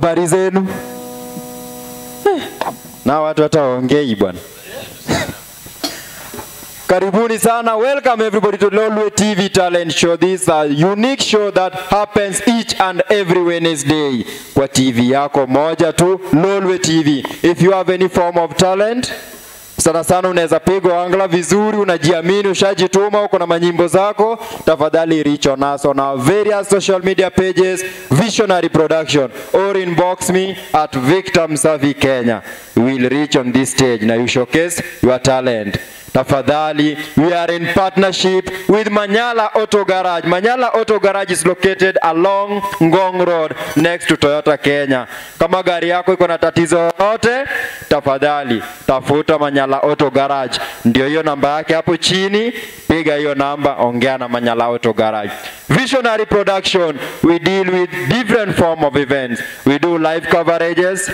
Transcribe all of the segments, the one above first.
habari zenu? Na watu wataongei bwana. Karibuni sana. Welcome everybody to Lolwe TV Talent Show. This is a unique show that happens each and every Wednesday kwa TV yako moja tu, Lolwe TV. If you have any form of talent, sana sana unaweza piga angla vizuri, unajiamini, ushajituma, uko na manyimbo zako, tafadhali reach on us on our various social media pages, Visionary Production, or inbox me at Victor Msavi Kenya. We will reach on this stage na you showcase your talent. Tafadhali, we are in partnership with Manyala Auto Garage. Manyala Auto Garage is located along Ngong Road next to Toyota Kenya. Kama gari yako iko na tatizo yote, tafadhali tafuta Manyala Auto Garage. Ndio hiyo namba yake hapo chini, piga hiyo namba, ongea na Manyala Auto Garage. Visionary Production, we deal with different form of events. We do live coverages.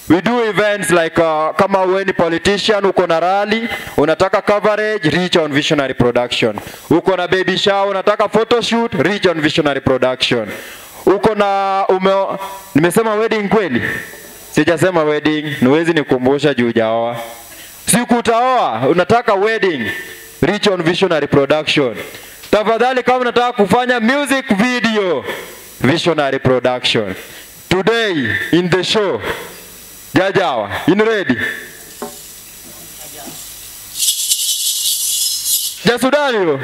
We do events like kama wewe ni politician, uko na rally, unataka coverage, reach on Visionary Production. Uko na baby shower, unataka photo shoot, reach on Visionary Production. Uko na nimesema wedding kweli? Sijasema wedding, niwezi nikukumbusha juu hujaoa. Siku utaoa, unataka wedding, reach on Visionary Production. Tafadhali kama unataka kufanya music video, Visionary Production. Today in the show, Jajawa, you ready? Jasudani,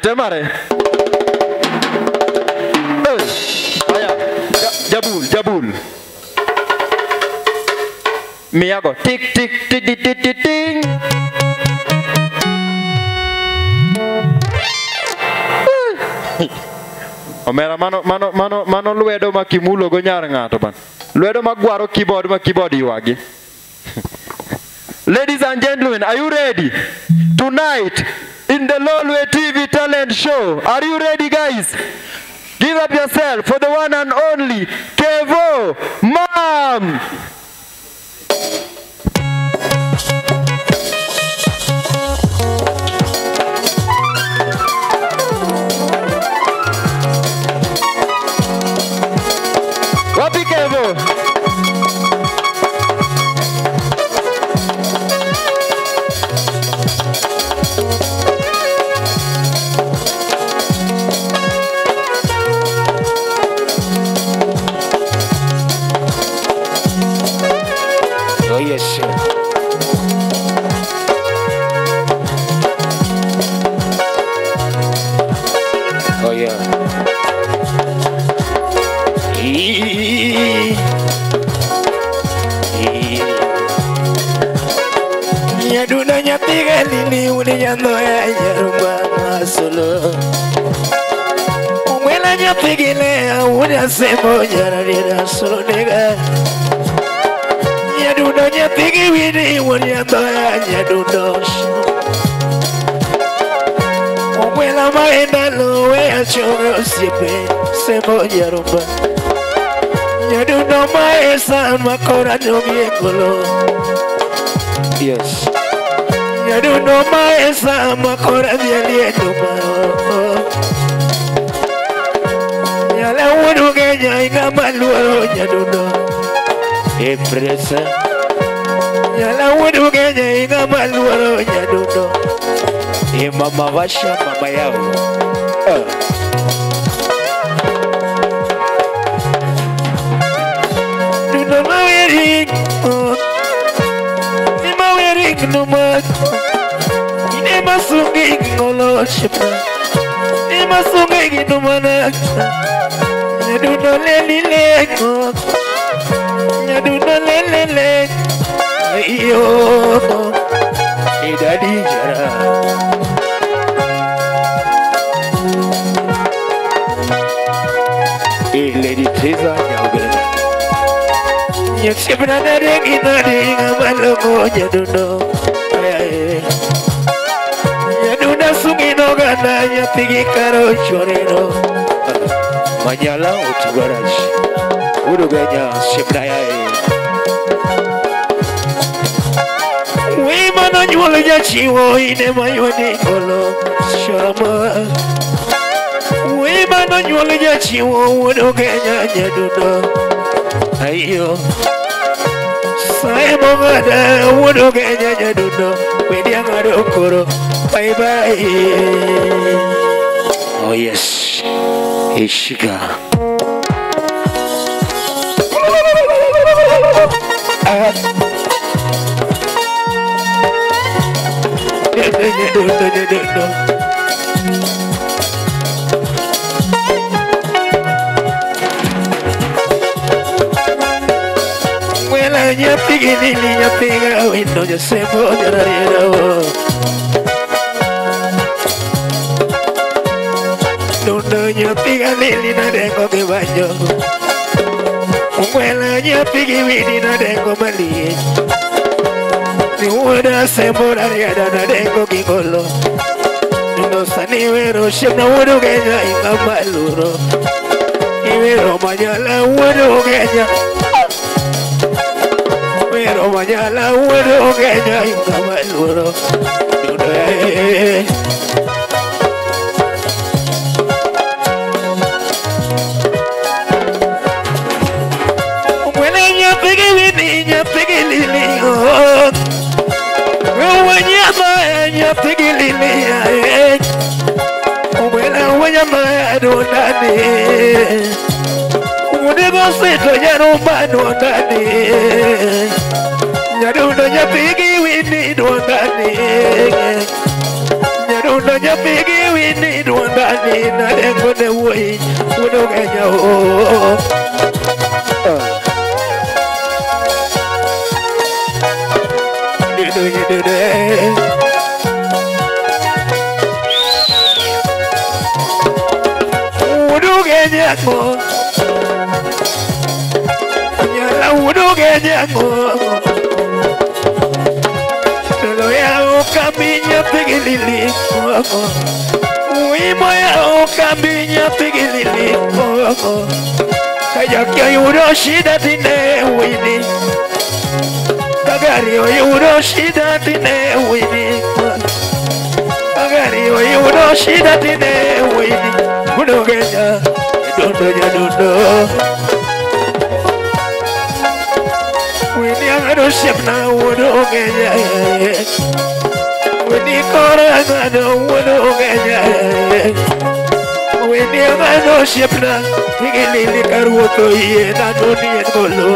temare. Aya, jabul. Miyago, tik. Omera mano luedo makimulo go nyar ngato ban. Luedo magwaro keyboard iwagi. Ladies and gentlemen, are you ready? Tonight in the Lolwe TV Talent Show, are you ready guys? Give up yourself for the one and only Kevo Mom. Wapi Kevo? Oh yes, sir. Oh yeah. Nyaduna nyapiga lili unyando ya nyarumba solo. Umwela nyapigile unyasemo nyararira solo nega. Nyaduna nyapigi wini unyando ya nyaduno. Umwela maenda lowe achoro sipe semo nyarumba. Nyaduno maesa makora nyongolo. Yes. Nyaduno maesa makora nyalieduma. Nyala wudu genya inga maluaro nyaduno. Empresa. Nyala wudu genya inga maluaro nyaduno. Mama washa mama yao. Duno maweri. No more. Ine masungi ngolo shipa. Ine masungi no mana. Nyaduno lelile ko. Nyaduno lelele. Iyo. Idadi jara. Lady Teza Nyawgana. Nyakshibna narengi narenga malomo nyaduno. Nyaduna sungino gana nyapigi karo chorino. Manyala Auto Garage. Uruganya shibnaya. Wimano nyuolo nyachiwo ine mayoni kolo shama. Wimano nyuolo nyachiwo uruganya nyaduno. Ayo saya mau ngada wudu kayaknya duno media ngada okoro bye bye. Oh yes Ishiga nyapi gini nyapi gawin doja sebo jarari dawo dondo nyapi gini nadeko ke banjo mwela nyapi gini nadeko mali ni wada sebo dari ada nadeko kikolo dondo sani wero shep na wudu kenya inga maluro iwero manyala wudu kenya pero mañana vuelo que ya hay un caballo niña pequeña Nyarundo nyapigi wini duandani Nyarundo nyapigi wini duandani Nadengo ne woi Wudu kenya o Dudu Wudu kenya ko Nyala wudu kenya ko Cambiña pigilili, uimo ya cambiña pigilili, kaya kya yuroshida tine wini, kagari yuroshida tine wini, kagari yuroshida tine wini, kuno kenya, dondo ya dondo, wini angaro shepna kuno kenya. Wini kora no wudu kenya, wini no shepna, higili karuto ye na duni ngolo.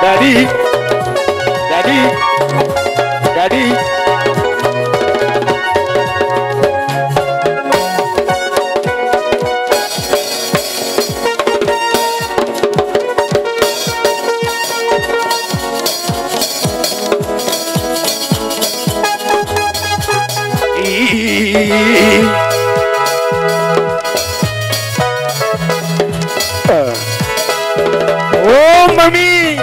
Daddy, ya do. Daddy. Oh, mommy.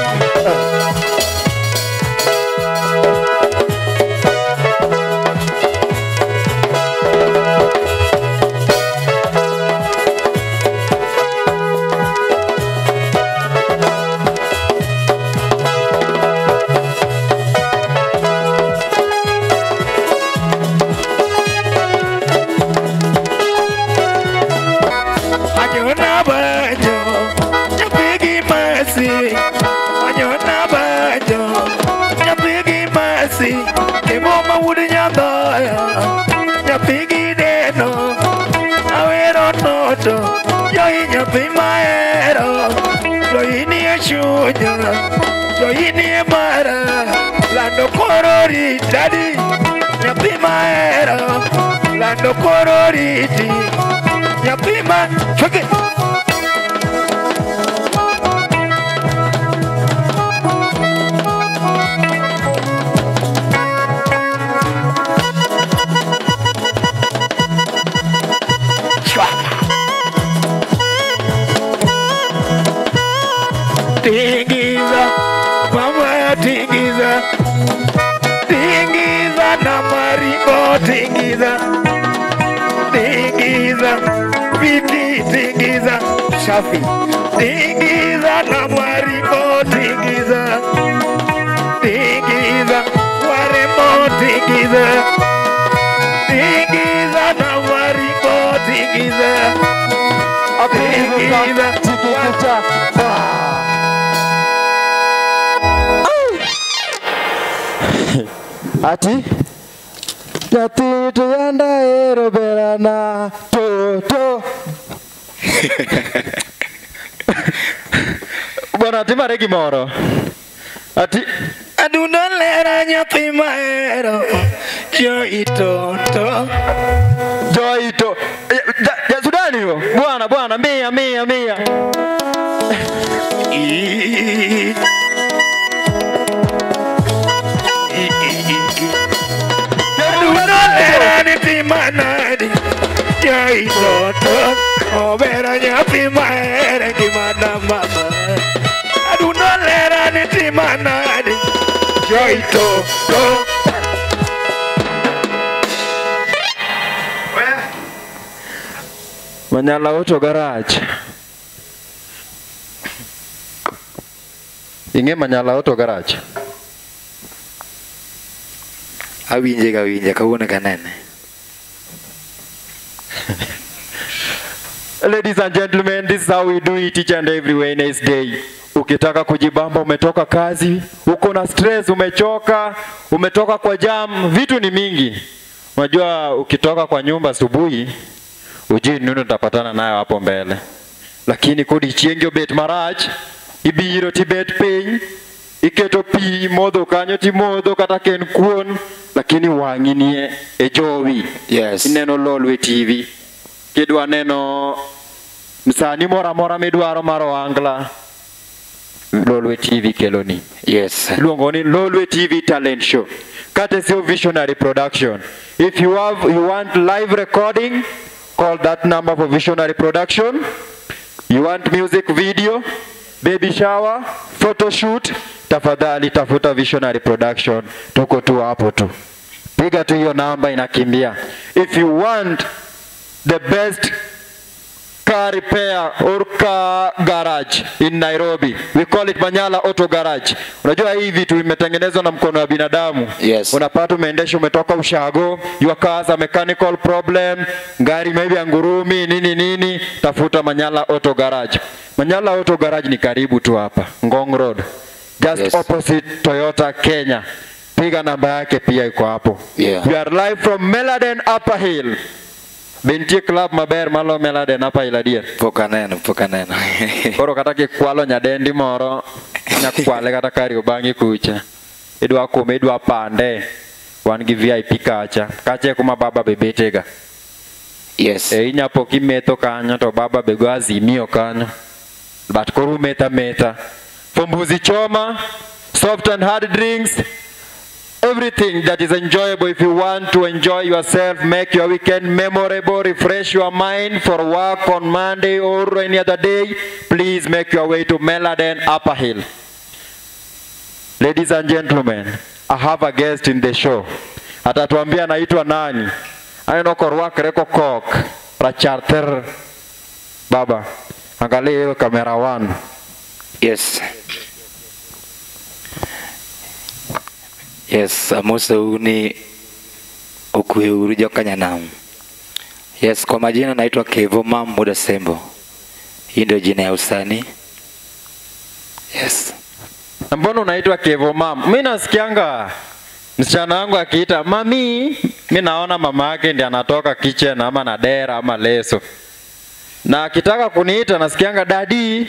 Daddy, nyapi maero, lando kororiti, nyapi ma, choke. tingiza mama tingiza tingiza na maringo tingiza tingiza viti tingiza shafi tingiza na maringo tingiza tingiza warembo tingiza tingiza na maringo tingiza tingiza Tikikucha. Ati Yatito yanda eroberana to Bwana timare gimoro. Ati adunolera nyathi mahero Joito ya Sudani hiyo. Bwana mia. adunolera nyathi manadi Joito obera nyathi mahero gimana mama adunolera nyathi manadi Joito Manyala Auto Garage. Inge Manyala Auto Garage. Awinje kawuono kanene. Ladies and gentlemen, this is how we do it each and every Wednesday. Ukitaka kujibamba, umetoka kazi, uko na stress, umechoka, umetoka kwa jam, vitu ni mingi. Unajua ukitoka kwa nyumba asubuhi, ujui nini utapatana nayo hapo mbele. Lakini kodi chiengyo bet marach, ibiro ti bet piny, iketo pi modho kanyo ti modho kata ken kuon, lakini wanginie e jowi. Yes. Ineno Lolwe TV. Kidwa neno msani mora midwaro maro angla. Lolwe TV keloni. Yes. Luongo ni Lolwe TV Talent Show. Courtesy of Visionary Production. If you want live recording, call that number for Visionary Production. You want music video, baby shower, photo shoot, tafadhali tafuta Visionary Production. Tuko tu hapo tu. Piga tu hiyo namba inakimbia. If you want the best car repair or car garage in Nairobi, we call it Manyala Auto Garage. Unajua hii vitu imetengenezwa na mkono wa binadamu. Yes. Unapata umeendesha umetoka ushago, your car has a mechanical problem, gari maybe angurumi nini, tafuta Manyala Auto Garage. Manyala Auto Garage ni karibu tu hapa, Ngong Road. Just Yes. opposite Toyota Kenya. Piga namba yake pia iko hapo. Yeah. We are live from Meladen Upper Hill. Binti club maber malo Meladen Upper Hill adier. Pokaneno. Koro kata kikwalo nyadendi moro nyakwale kata kari ubangi kucha. Idwa pande. Wan gi VIP kacha kuma baba bebetega. Yes. Inyapo kimeto kanyo to baba bego azimio kanyo. But koru meta. Fumbuzi choma, soft and hard drinks, everything that is enjoyable. If you want to enjoy yourself, make your weekend memorable, refresh your mind for work on Monday or any other day, please make your way to Meladen Upper Hill. Ladies and gentlemen, I have a guest in the show. Atatuambia anaitwa nani? Ano korwak reko kok, racharter. Baba, angalia kamera 1. Yes. Yes, amosa uni okuhuru jokanyanam. Yes, kwa majina naitwa Kevo Mam Muda Sembo. Hii ndio jina ya usanii. Yes. Mbona unaitwa Kevo Mam? Mimi nasikianga msichana wangu akiita mami, mimi naona mama yake ndiye anatoka kitchen ama na dera ama leso. Na akitaka kuniita nasikianga daddy.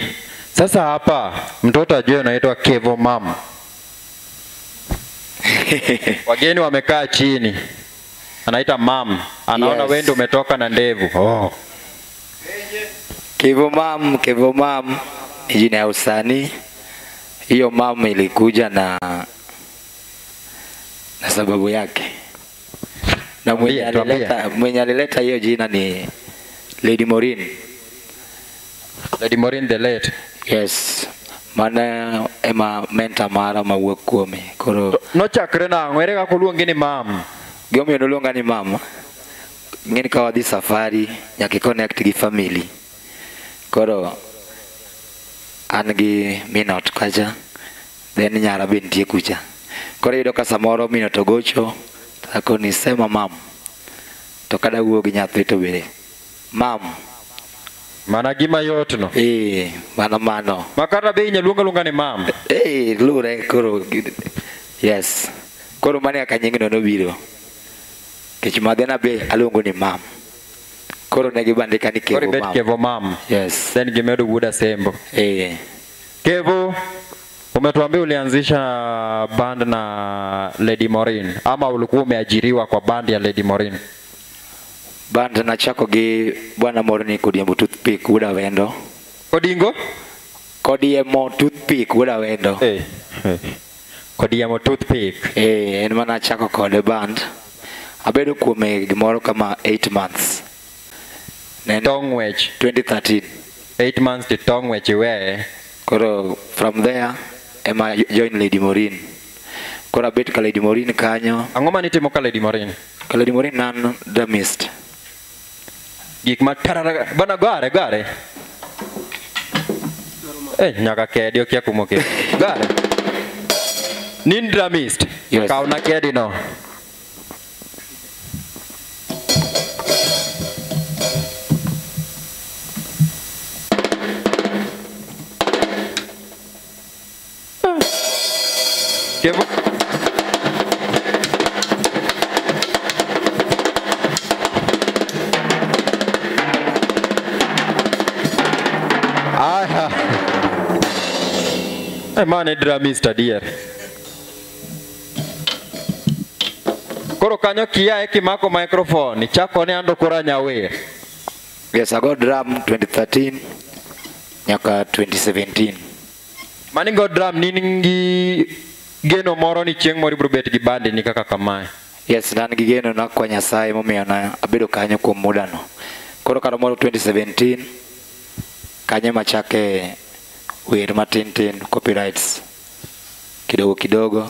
Sasa hapa mtoto ajue unaitwa Kevo Mam. Wageni wamekaa chini. Anaita mam. Anaona Yes. wewe ndio umetoka na ndevu. Oh. Kevo Mam ni jina ya usanii. Hiyo mam ilikuja na sababu yake. Na mwenye alileta hiyo jina ni Lady Maureen. Lady Maureen the late. Yes. Mana ema mentor mara mawuok kuome. Koro Nochakre nang'o, ere kaka oluongi ni mam? gimomiyo noluonga ni mama. Ng'eni ka wadhi safari nyaka connect gi family. Koro an gi minot kacha, then nyara be nitie kucha. Koro iyudo ka samoro minot ogocho tako ni sema mam. To kada wuo gi nyathi to bende mam. Mana gima yot no. Mano. Makata be inyaluonga luonga ni mam. Lure koro yes. Koro mane aka nyingno nobiro. Kech madhena be aluongo ni mam. Koro negi bandika ni Kevo Koro bet mam. Kevo mam. Yes. Then gimedo Buda Sembo. Kevo, umetuambia ulianzisha band na Lady Morin ama ulikuwa umeajiriwa kwa band ya Lady Morin? Band nachako gi Bwana Morin Kodiemo Toothpick Buda Wendo. Kodingo? Kodiemo Toothpick Buda Wendo. Kodiemo Toothpick. En mana chako kode band. Abedo kuome gimoro kama 8 months. Tongwech. 2013. 8 months to Tongwech iweye. Koro from there ema join Lady Morin. Koro abet ka Lady Morin kanyo. Ang'o manitimo ka Lady Morin? Ka Lady Morin nan dramist. Gik ma tarara bana gare. Nyaka kedi okia kumoke. Gare. Nin dramist. Yes. Kau na kedi no. Kevo. Mane dramist adier. Koro kanyo kia kimako microphone, chako ne ando kora nyawer. Yes, I got drum 2013 nyaka 2017. Mani go drum ningi geno moro ni chieng' moro ibro bet gi bandi ni kaka kamae. Yes, nan gi geno na kwa Nyasaye momiyo na abedo kanyo kuom muda no. Koro karo moro 2017 kanye machake wer matin copyrights kidogo.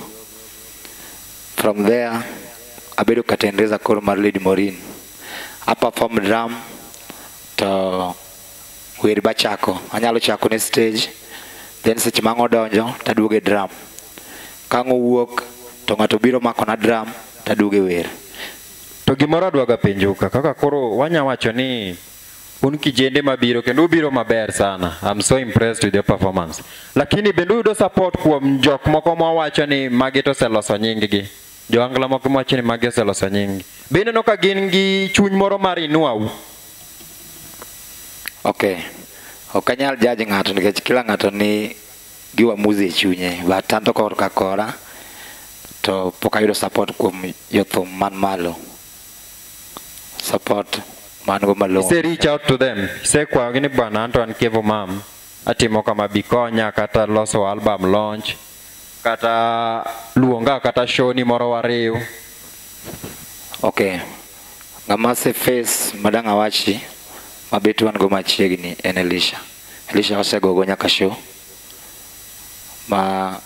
From there abedo katendeza koro mar Lady Morin. Apa perform drum to wer bachako. Anyalo chako ne stage. Then seche mango donjo taduoge drum. Kango wuok to ngato biro mako na drum taduoge wer. To gimoro adwaga penjuka kaka koro wanya wacho ni un kijende mabiro kendo ubiro maber sana. I'm so impressed with your performance. Lakini bende uyudo support kuom jok moko mawacho ni magi to oseloso nying-gi. Jo Angla moko mawacho ni magi oseloso nying-gi. Bende no ka gin gi chuny moro mar inuau. Okay. Okanyal judge ng'ato nikech kila ng'ato ni gi uamuzi e chunye. But tanto kor ka kora to pok ayudo support kuom jothum man malo. Support man go malo. Say reach out to them. Say kwa gini bwana Anton Kevo mam atimo kama bikonya kata loso album launch kata luonga kata show ni moro wariu. Okay. Ngamase face madanga wachi mabetu wan go machiegni en Elisha. Elisha osegogo nyaka show. Ma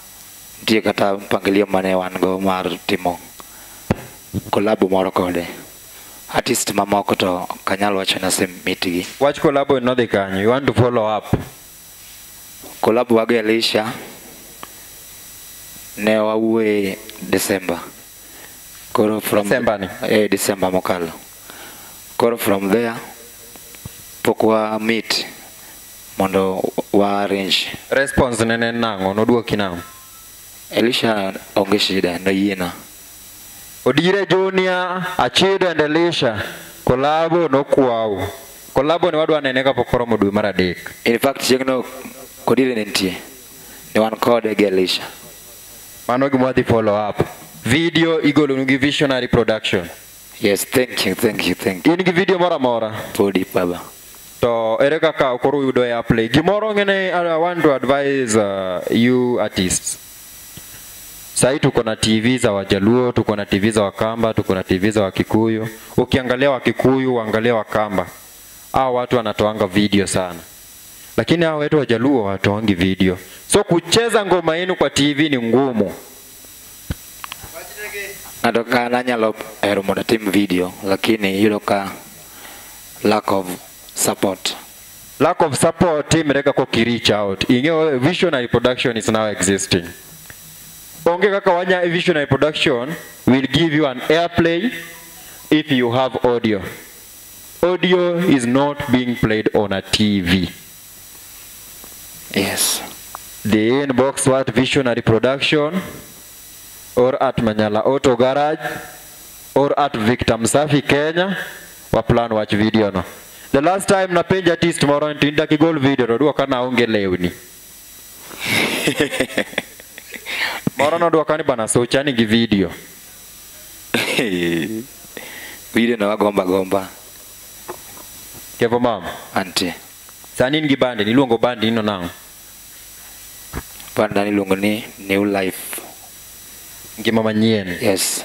ndiye kata mpangilio mane wan go mar timo collab moro kode. Artist mamoko to kanyalo wacho na sem mitigi. Watch collab no dhi kanyo. You want to follow up? Collab wago Elisha ne wawuoye December. Koro from December ni? December mokalo. Koro from there pokwa meet mondo wa arrange. Response nene nango noduoki nango. Elisha onge shida no yiena. Odire Junior, Achido and Elisha collabo no kwao. Collabo ni wadwa nene kapok oromo dwe mar adek. In fact chieng'no Kodire nentie. Ne wan kode gi Elisha. Mano gima wadhi follow up. Video igolo nugi Visionary Production. Yes, thank you. In gi video mora mora. Podi baba. To ere kaka okoro yudo ya play. Gimoro ngene I want to advise you artists. Sai tuko na TV za Wajaluo, tuko na TV za Wakamba, tuko na TV za Wakikuyu. Ukiangalia Wakikuyu, uangalia Wakamba. Hao watu wanatoanga video sana. lakini hao wetu wajaluo watoangi video. So kucheza ngoma yenu kwa TV ni ngumu. Ngatoka nanyalo hero mondo tim video lakini yudo ka lack of support. Lack of support team reka ko reach out. Ingewa Visionary Production is now existing. Onge kaka wanya Visionary Production will give you an airplay if you have audio. Audio is not being played on a TV. Yes. The inbox what Visionary Production or at Manyala Auto Garage or at Victor Msafi Kenya wa plan watch video no. The last time na page artist tomorrow ntinda kigol video ndo kana onge lewni. Moro ndo wakani bana so chani gi video. Video na gomba. Kevo mama. Ante. Sani ngi bande niluongo bande ino nango. Banda niluongo ni New Life. Ngima manyien. Yes.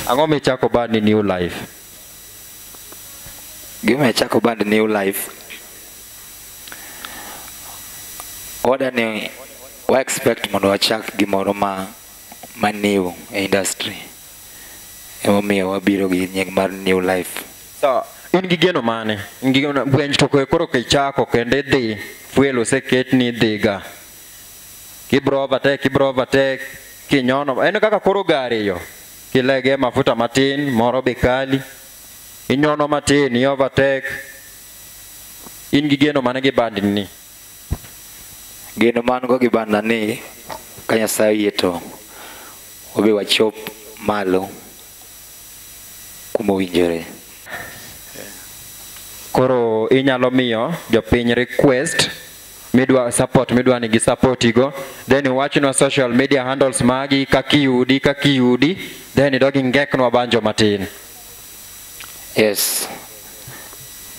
Ango mechako bande New Life. Gima chako band New Life. Oda ni wa expect mondo wachak gimoro ma new industry. Emo miyo wabiro gi nying mar New Life. So, in gi geno mane? In gi geno bwenj to koro ke chako kende dhi fuelo seket ni dhiga. Kibro vate kinyono. Eno kaka koro gari yo. Kilege mafuta matin, moro bekali. Inyono matin, ni overtake. In gi geno mane gi bandi ni? Geno man go gi banda ni kanya sayi to obi wachop malo kuma winjore. Koro inyalo miyo jopiny request midwa support midwa ni gi support igo, then iwachno social media handles magi kakiyudi then idogi ngeknwa banjo matin. Yes.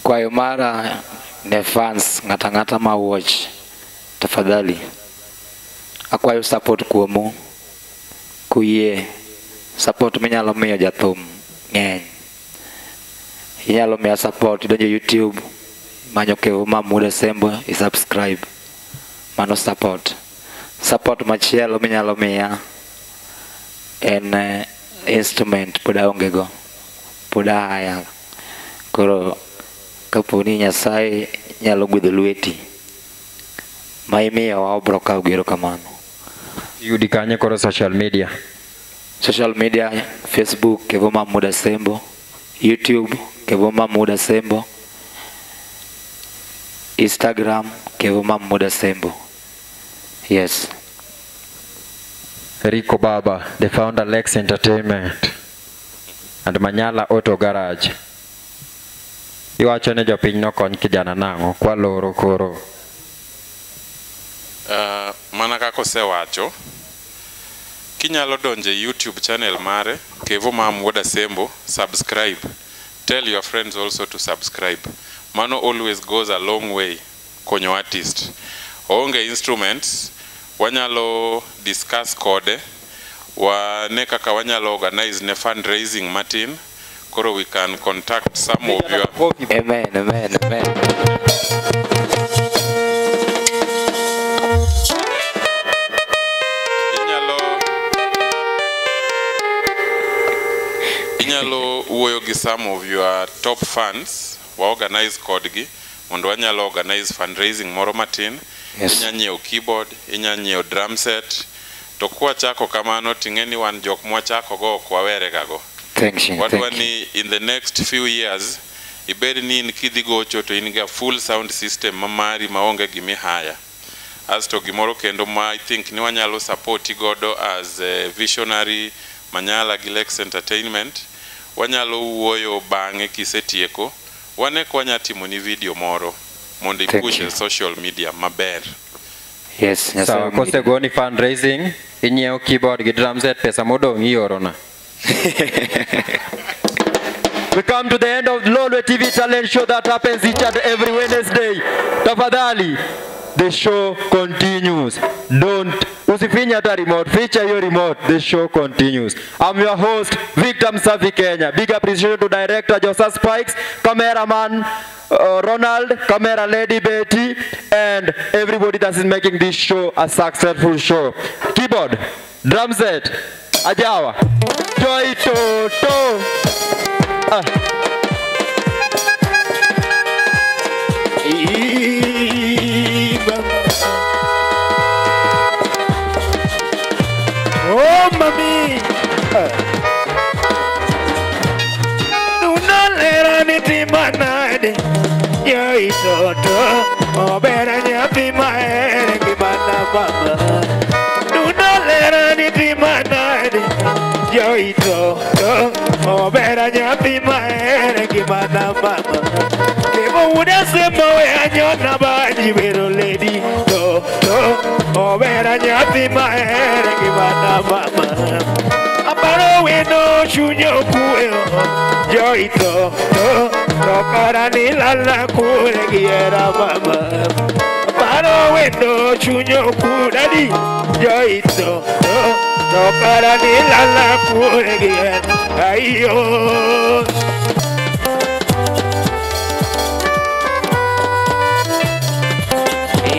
Kwayo mara ne fans ngata ma watch tafadhali akwayo support kuomu kuye support minyalo miyo jathum ng'eny. Inyalo miya support donjo YouTube manyo Kevo Muda Sembo i subscribe. Mano support machielo minyalo miya en instrument poda ongego poda haya. Koro kaponi Nyasaye nyalo gwedho lweti ma imiyo wa obro kawo gero kamano. Yudi kanye koro social media Facebook Kevo Muda Sembo, YouTube Kevo Muda Sembo, Instagram Kevo Muda Sembo. Yes. Rico Baba, the founder Lex Entertainment and Manyala Auto Garage. Iwacho ne jopiny no kony kijana nango kwa loro koro. Mana kako sewacho kinyalo donje YouTube channel mare Kevo Muda Sembo, subscribe. Tell your friends also to subscribe. Mano always goes a long way konyo artist. Onge instruments wanyalo discuss kode wane kaka wanyalo organize ne fundraising Martin. Koro we can contact some of your Amen. Inyalo uoyo gi some of your top fans wa organize kodgi mondo wanyalo organize fundraising moro matin. Yes. Inyanyiew keyboard, inyanyiew drum set. To kwa chako kamano tingeni wan jok mwachako go kwa were gago. Thank you. What wani in the next few years ibedi ni nkidhi gocho to inga full sound system mamari maonge gimi haya. As to gimoro kendo ma I think ni wanyalo support godo as Visionary Manyala Gilex Entertainment. Wanyalo uoyo bange kisetieko. Wane kwanya timoni video moro mondo ipush social media maber. Yes. So koste goni fundraising inyiew keyboard gi drum set pesa modong iorona. We come to the end of Lolwe TV talent show that happens each and every Wednesday. Tafadhali the show continues. Don't usifinya hata remote, feature your remote, the show continues. I'm your host, Victor Msafi Kenya. Big appreciation to director Joseph Spikes, cameraman Ronald, camera lady Betty, and everybody that is making this show a successful show. Keyboard, drum set, Ajawa, Joy Toto. Oh, mami. Nuna lera ni timanade. Yo itoto. Oh, bera nyapi maere kimana mama. Nuna lera ni timanade. Yo itoto. Oh, bera nyapi maere kimana mama. Kemo uda sema we anyona baji vero lady. To. Oh, bera nyapi maere kimana mama. Amaro we no chunyo kueo. Yo itoto. Tokara ni lala kule giera mama. Amaro we no chunyo kudadi. Yo itoto. Tokara ni lala kule giera. Ayo.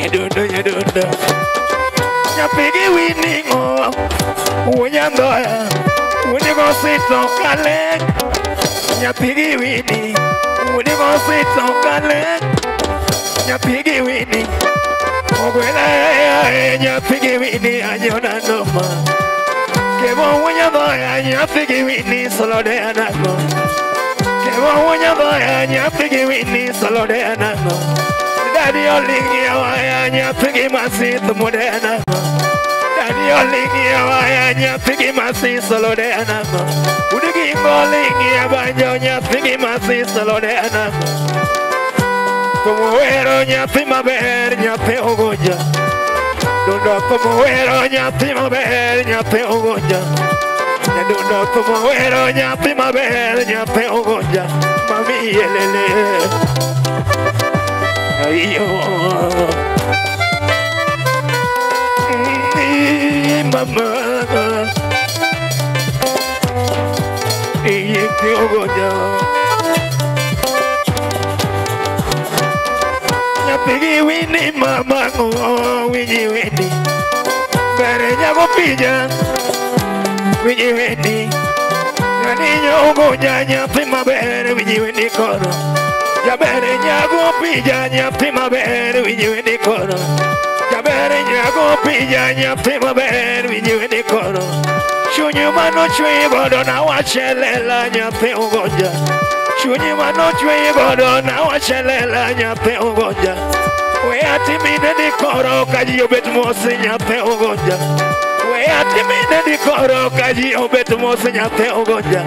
Yedundo. Nyapigi winingo. Unyandoya. Unigo sito kale. Nyapigi wini. Unigo sito kale. Nyapigi wini. Ogwela nyapigi wini anyona noma. Kebo unyandoya nyapigi wini solo de anako. Kebo unyandoya nyapigi wini solo de anako. Daddy olingi awaya nyapigi masito modena. Daddy olingi awaya nyapigi masito solo de anako. Udigi ngolingi abanyo nyapigi masito solo de anako. Como wero nyapi maber nyapi ogoja. Dondo como wero nyapi maber nyapi ogoja. Dondo como wero nyapi maber nyapi ogoja. Mami yelele. Ayo, mama, iye kiogoja. Nyapigi wini mama wini wini, bere nyago pija wini wini, nyani nyogoja nyapi mabere wini wini kono. Jabere nyago pija nyapi maber winyi ni kono. Jabere nyago pija nyapi maber winyi ni kono. Shunyu mano chui godo na wachelela nyapi ugonja. Shunyu mano chui godo na wachelela nyapi ugonja. We atimine di koro kaji obet mosi nyapi ugonja. We atimine di koro kaji obet mosi nyapi ugonja.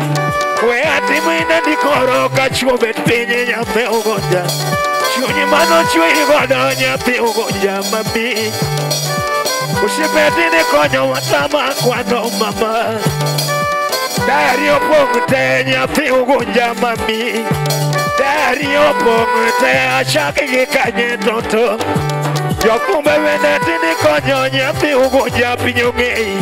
We atimine di koro kachuo bet pinye nyape ugonja. Shunyi mano chui godo nyape ugonja mami. Ushipeti ni konyo watama kwano mama. Dari opongte nyape ugonja mami. Dari opongte achake gikanye toto. Yokumbe weneti ni konyo nyape ugonja pinyongei.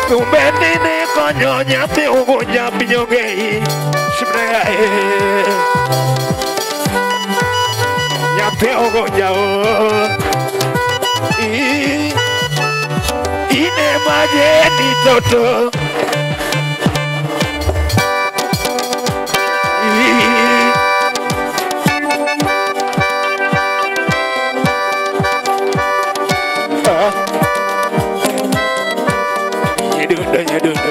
Kumbendi ni konyo nyapi ugonja pinyongei. Shibrea nyapi ugonja ine mageni toto. Nyedundo.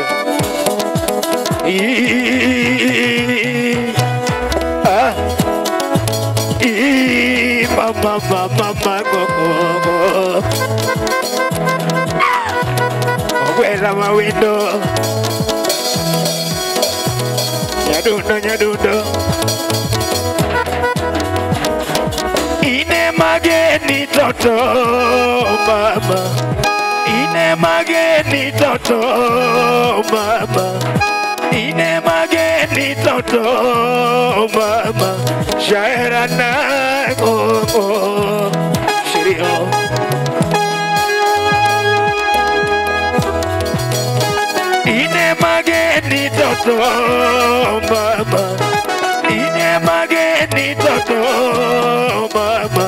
Mama go. Ogwela mawindo. Nyedundo. Ine mageni toto mama. Ine mageni toto mama. Ine mageni toto mama. Shaira na go. Rio. Ine mageni toto mama, ine mageni toto mama,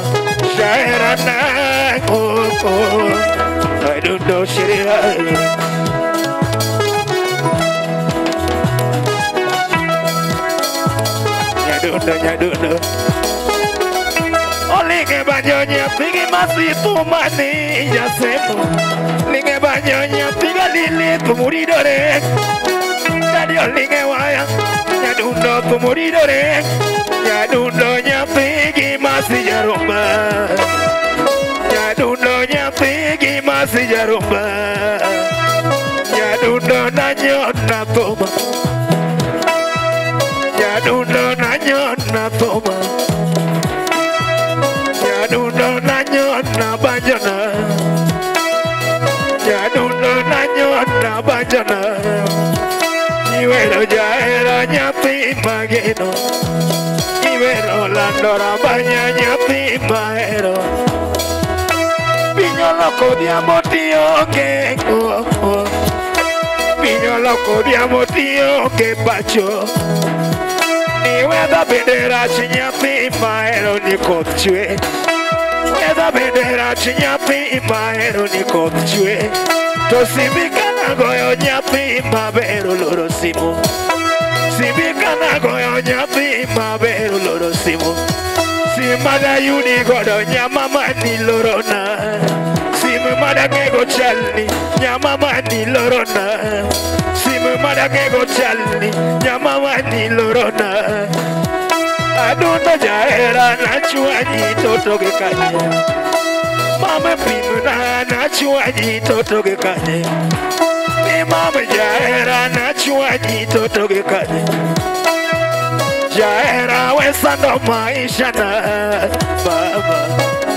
shaira na koko, I don't know shira. Nyaduno. Olinge banyonya pigi masitu mani jasemo. Linge banyonya piga lili tumuridore. Jadi olinge waya nyaduno tumuridore. Nyaduno nyapigi masi jarumba. Nyaduno nyapigi masi jarumba. Nyaduno nanyona toma. Nyaduno nanyona toma. Nyaduno nanyona banjana. Nyaduno nanyona banjana. Niwero jaera nyapi mageno. Niwero landora banya nyapi maero. Piñolo codiamo tío che Piñolo codiamo tío che bacio. Weda bendera chinyapi maero ni kopchwe. Weda bendera chinyapi maero ni kopchwe. To simikana goyo nyapi mabero loro simo. Simikana goyo nyapi mabero loro simo. Simada yuni godo nyamama ni lorona. Simada kego chalni nyamama ni lorona. Simada kego chalni nyamama ni lorona. Adundo jaera na chuanyi toto ke kanye. Mama pimuna na chuanyi toto ke kanye. Ni mama jaera na chuanyi toto ke kanye. Jaera wesando maisha na mama.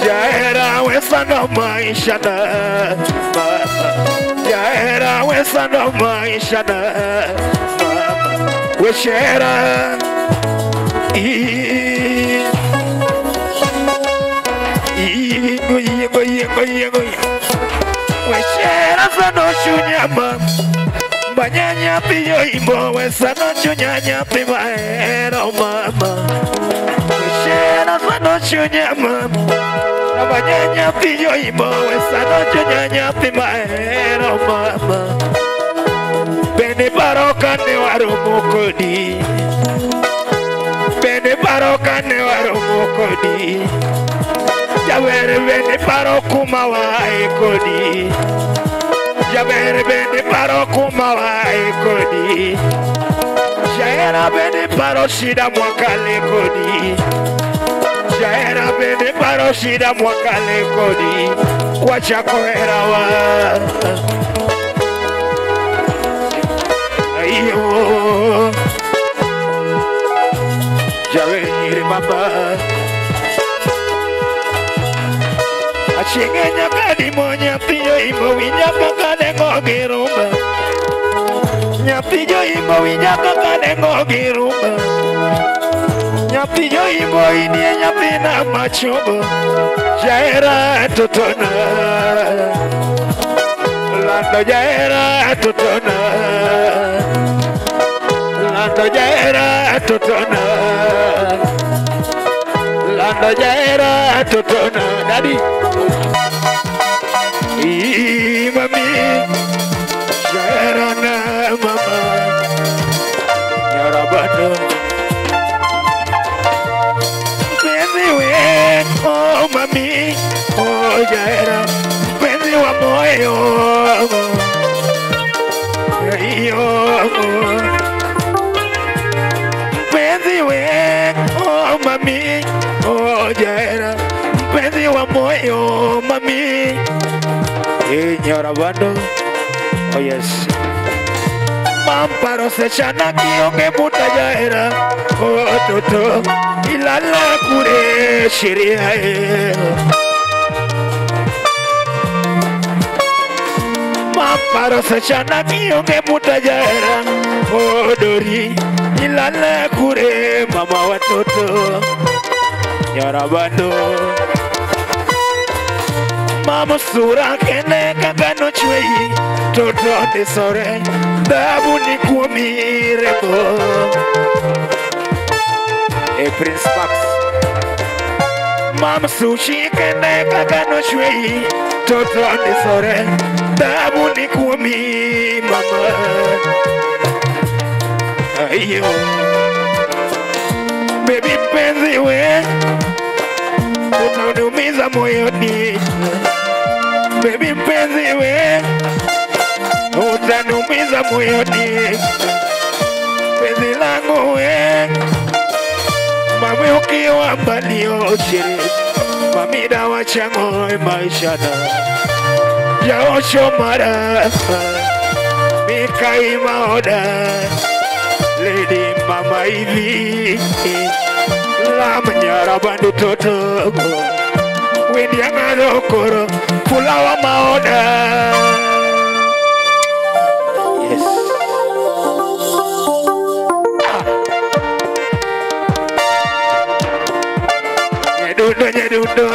Jaera wesando maisha na mama. Jaera wesando maisha na mama. Weshera Weshera sano chunyama Banyanya piyo imo Wesano chunyanya pima ero mama Weshera sano chunyama Banyanya piyo imo Wesano chunyanya pima ero mama Bene baroka ne warumo kodi Bene baroka ne warumo kodi Jawere bene baroku mawai kodi Jawere bene baroku mawai kodi Jaera bene baroshida mwakale kodi Jaera bene baroshida mwakale kodi Kwa chako erawa Ayo Jawere mama Achingenya kadi mo nyapiyo imo winyaka kade ngogirumba Nyapiyo imo winyaka kade ngogirumba Nyapiyo imo inie nyapina machobo Jaera totona Lando jaera totona Lando jaera totona Lando jaera totona Daddy Mami Jaera na mama Yarabano Penzi we Oh mami Oh jaera Penzi wa moyo Penzi we Oh mami Oh jaera Penzi wa moyo mami Nyorabando Oh yes Mamparo se chana kiyo ke puta jaera Oh toto Ilala kure shiria Mamparo se chana kiyo ke puta jaera Oh dori Ilala kure mama watoto Nyorabando Mama sura kene kakano chweyi toto ndisore dabu ni kumirebo. Prince Max. Mama sushi kene kakano chweyi toto ndisore dabu ni kumi mama. Ayo baby penzi we utaudumiza moyoni. Baby penzi we utanumiza moyoni. Penzi langu we mami ukiwa mbali oshiri mami dawa chango maishana ya osho mara mikai maoda lady mama hivi la manyara bandu toto windi angalo koro fulawa maoda. Yes. Nyedundo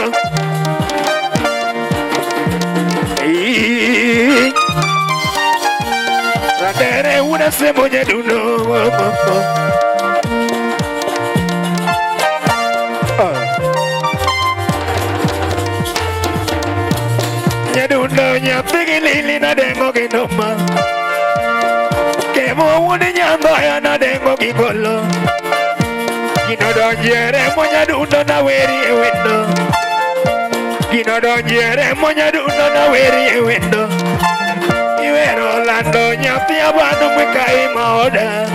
Radere una semo nyedundo Nyedundo nyapigi lili na dengo kinoma Kemo wuni nyando ya na dengo kikolo Kino donjere monya dundo na weri e wendo. Kino donjere monya dundo na weri e wendo. Iwero lando nyapi abanu mikai maoda.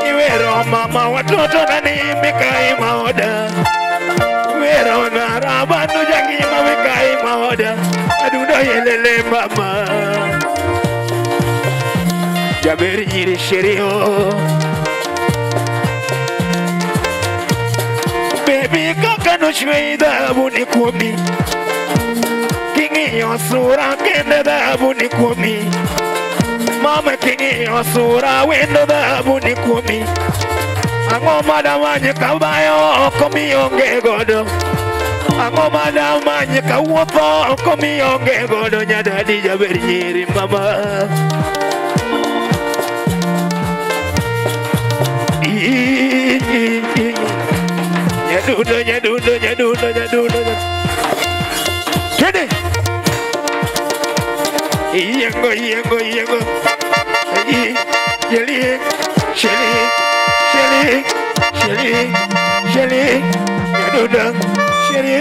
Iwero mama watoto nani mikai maoda. Iwero nara abanu jangi ma mikai maoda. Adundo yelele mama. Jaberi nyiri sherio. Baby kakano shwei dabu ni kumi Kingi yosura kende dabu ni kumi Mama kingi yosura wendo dabu ni kumi Ango madamanye kabayo komi onge godo Ango madamanye kawuotho komi onge godo Nyadadi jaberi nyiri mama Nyadundo Kede Iyengo Yeli Sheli Nyadundo Sheli